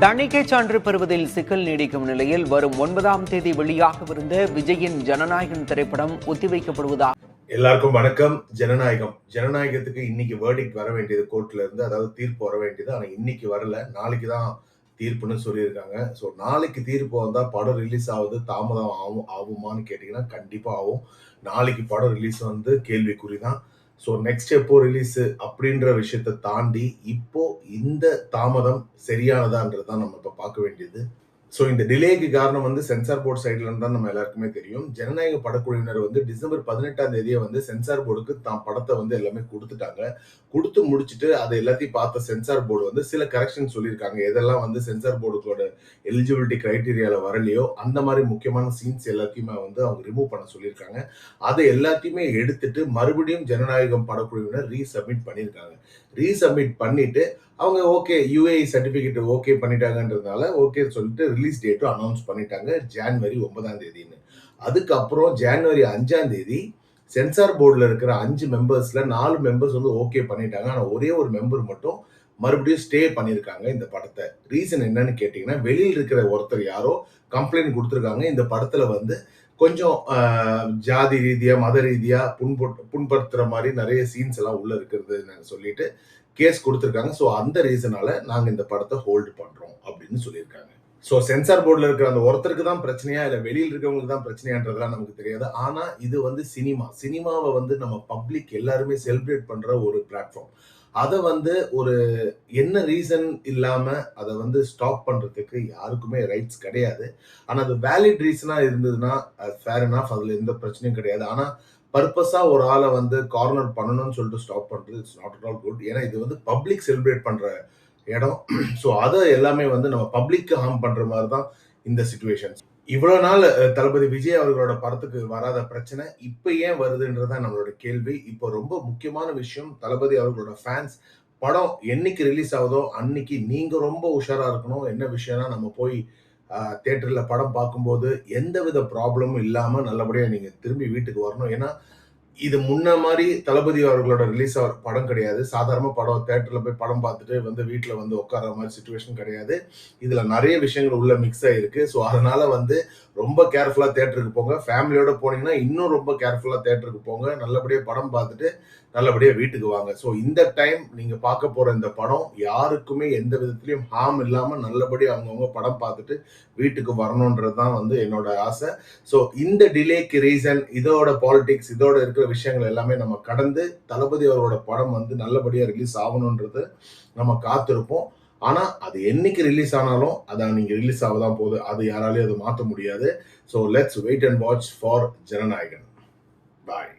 தணிக்கை சான்று பெறுவதில் சிக்கல் நீடிக்கும் நிலையில் வரும் 9ஆம் தேதி வெளியாகவிருந்த விஜயின் ஜனநாயகன் திரைப்படம் ஒத்திவைக்கப்படுவதாக. எல்லாருக்கும் வணக்கம். ஜனநாயகத்துக்கு இன்னைக்கு வேர்டிக்ட் வர வேண்டியது கோர்ட்ல இருந்து, அதாவது தீர்ப்பு வர வேண்டியது. ஆனா இன்னைக்கு வரல, நாளைக்கு தான் தீர்ப்புன்னு சொல்லியிருக்காங்க. ஸோ நாளைக்கு தீர்ப்பு வந்தா படம் ரிலீஸ் ஆகுது தாமதம் ஆகுமான்னு கேட்டீங்கன்னா கண்டிப்பா ஆகும். நாளைக்கு படம் ரிலீஸ் வந்து கேள்விக்குறி தான். ஸோ நெக்ஸ்ட் எப்போ ரிலீஸ் அப்படின்ற விஷயத்தை தாண்டி இப்போ இந்த தாமதம் சரியானதான்றது தான் நம்ம இப்போ பார்க்க வேண்டியது. ஸோ இந்த டிலேக்கு காரணம் வந்து சென்சார் போர்டு சைட்ல இருந்து தான் நம்ம எல்லாருக்குமே தெரியும். ஜனநாயக படக்குழுவினர் வந்து டிசம்பர் 18ஆம் தேதியே வந்து சென்சார் போர்டுக்கு தான் படத்தை வந்து எல்லாமே கொடுத்துட்டாங்க. கொடுத்து முடிச்சுட்டு அதை எல்லாத்தையும் பார்த்த சென்சார் போர்டு வந்து சில கரெக்ஷன் சொல்லியிருக்காங்க. எதெல்லாம் வந்து சென்சார் போர்டுக்கோட எலிஜிபிலிட்டி கிரைட்டீரியால வரலையோ அந்த மாதிரி முக்கியமான சீன்ஸ் எல்லாத்தையுமே வந்து அவங்க ரிமூவ் பண்ண சொல்லியிருக்காங்க. அதை எல்லாத்தையுமே எடுத்துட்டு மறுபடியும் ஜனநாயகம் படக்குழுவினர் ரீசப்மிட் பண்ணியிருக்காங்க. ரீசப்மிட் பண்ணிட்டு அவங்க ஓகே யூஏஇ சர்டிபிகேட் ஓகே பண்ணிட்டாங்கன்றதுனால ஓகே சொல்லிட்டு ரிலீஸ் டேட்டும் அனௌன்ஸ் பண்ணிட்டாங்க ஜனவரி 9ஆம் தேதின்னு. அதுக்கப்புறம் ஜனவரி 5ஆம் தேதி சென்சார் போர்டில் இருக்கிற 5 மெம்பர்ஸ்ல 4 மெம்பர்ஸ் வந்து ஓகே பண்ணிட்டாங்க. ஆனால் ஒரே ஒரு மெம்பர் மட்டும் மறுபடியும் ஸ்டே பண்ணியிருக்காங்க இந்த படத்தை. ரீசன் என்னன்னு கேட்டீங்கன்னா, வெளியில் இருக்கிற ஒருத்தர் யாரோ கம்ப்ளைண்ட் கொடுத்துருக்காங்க, இந்த படத்துல வந்து கொஞ்சம் ஜாதி ரீதியா மத ரீதியா புண்படுத்துற மாதிரி நிறைய சீன்ஸ் எல்லாம் உள்ள இருக்கிறது சொல்லிட்டு கேஸ் கொடுத்துருக்காங்க. ஸோ அந்த ரீசனால நாங்கள் இந்த படத்தை ஹோல்டு பண்றோம் அப்படின்னு சொல்லியிருக்காங்க. ஸோ சென்சார் போர்டில் இருக்கிற அந்த ஒருத்தருக்கு தான் பிரச்சனையா இல்லை வெளியில் இருக்கிறவங்களுக்கு தான் பிரச்சனையான்றதுலாம் நமக்கு தெரியாது. ஆனால் இது வந்து சினிமாவை வந்து நம்ம பப்ளிக் எல்லாருமே செலிப்ரேட் பண்ற ஒரு பிளாட்ஃபார்ம். அதை வந்து ஒரு என்ன ரீசன் இல்லாம அதை வந்து ஸ்டாப் பண்றதுக்கு யாருக்குமே ரைட்ஸ் கிடையாது. ஆனா அது வேலிட் ரீசனா இருந்ததுன்னா ஃபேர் எனாஃப், அதுல எந்த பிரச்சனையும் கிடையாது. ஆனா பர்பஸா ஒரு ஆளை வந்து கார்னர் பண்ணணும்னு சொல்லிட்டு ஸ்டாப் பண்றது it's not at all good. ஏன்னா இது வந்து பப்ளிக் செலிப்ரேட் பண்ற இடம். ஸோ அதை எல்லாமே வந்து நம்ம பப்ளிக்கு ஹார்ம் பண்ற மாதிரி தான் இந்த சிச்சுவேஷன்ஸ். இவ்வளவு நாள் தளபதி விஜய் அவர்களோட படத்துக்கு வராத பிரச்சனை இப்ப ஏன் வருதுன்றதான் நம்மளோட கேள்வி. இப்போ ரொம்ப முக்கியமான விஷயம், தளபதி அவர்களோட ஃபேன்ஸ் படம் என்னைக்கு ரிலீஸ் ஆகுதோ அன்னைக்கு நீங்க ரொம்ப உஷாரா இருக்கணும். என்ன விஷயம்னா, நம்ம போய் தியேட்டர்ல படம் பார்க்கும்போது எந்தவித ப்ராப்ளமும் இல்லாம நல்லபடியா நீங்க திரும்பி வீட்டுக்கு வரணும். ஏன்னா இது முன்ன மாதிரி தளபதி அவர்களோட ரிலீஸ் ஆகிற படம் கிடையாது. சாதாரண படம் தியேட்டர்ல போய் படம் பார்த்துட்டு வந்து வீட்டுல வந்து உட்கார மாதிரி சிச்சுவேஷன் கிடையாது. இதுல நிறைய விஷயங்கள் உள்ள மிக்ஸ் ஆயிருக்கு. ஸோ அதனால வந்து ரொம்ப கேர்ஃபுல்லா தியேட்டருக்கு போங்க. ஃபேமிலியோட போனீங்கன்னா இன்னும் ரொம்ப கேர்ஃபுல்லா தியேட்டருக்கு போங்க. நல்லபடியா படம் பார்த்துட்டு நல்லபடியா வீட்டுக்கு வாங்க. ஸோ இந்த டைம் நீங்க பார்க்க போற இந்த படம் யாருக்குமே எந்த விதத்திலையும் ஹார்ம் இல்லாம நல்லபடியா அவங்கவுங்க படம் பார்த்துட்டு வீட்டுக்கு வரணும்ன்றது தான் வந்து என்னோட ஆசை. ஸோ இந்த டிலேக்கு ரீசன் இதோட பாலிடிக்ஸ், இதோட இருக்கிற விஷயங்கள் எல்லாமே நம்ம கடந்து தளபதி அவரோட படம் வந்து நல்லபடியா ரிலீஸ் ஆகணும்ன்றது நம்ம காத்திருப்போம். ஆனா அது என்னைக்கு ரிலீஸ் ஆனாலும் அதான் நீங்க ரிலீஸ் ஆகதான் போகுது. அது யாராலையும் அதை மாற்ற முடியாது. So let's wait and watch for Jananayagan. Bye.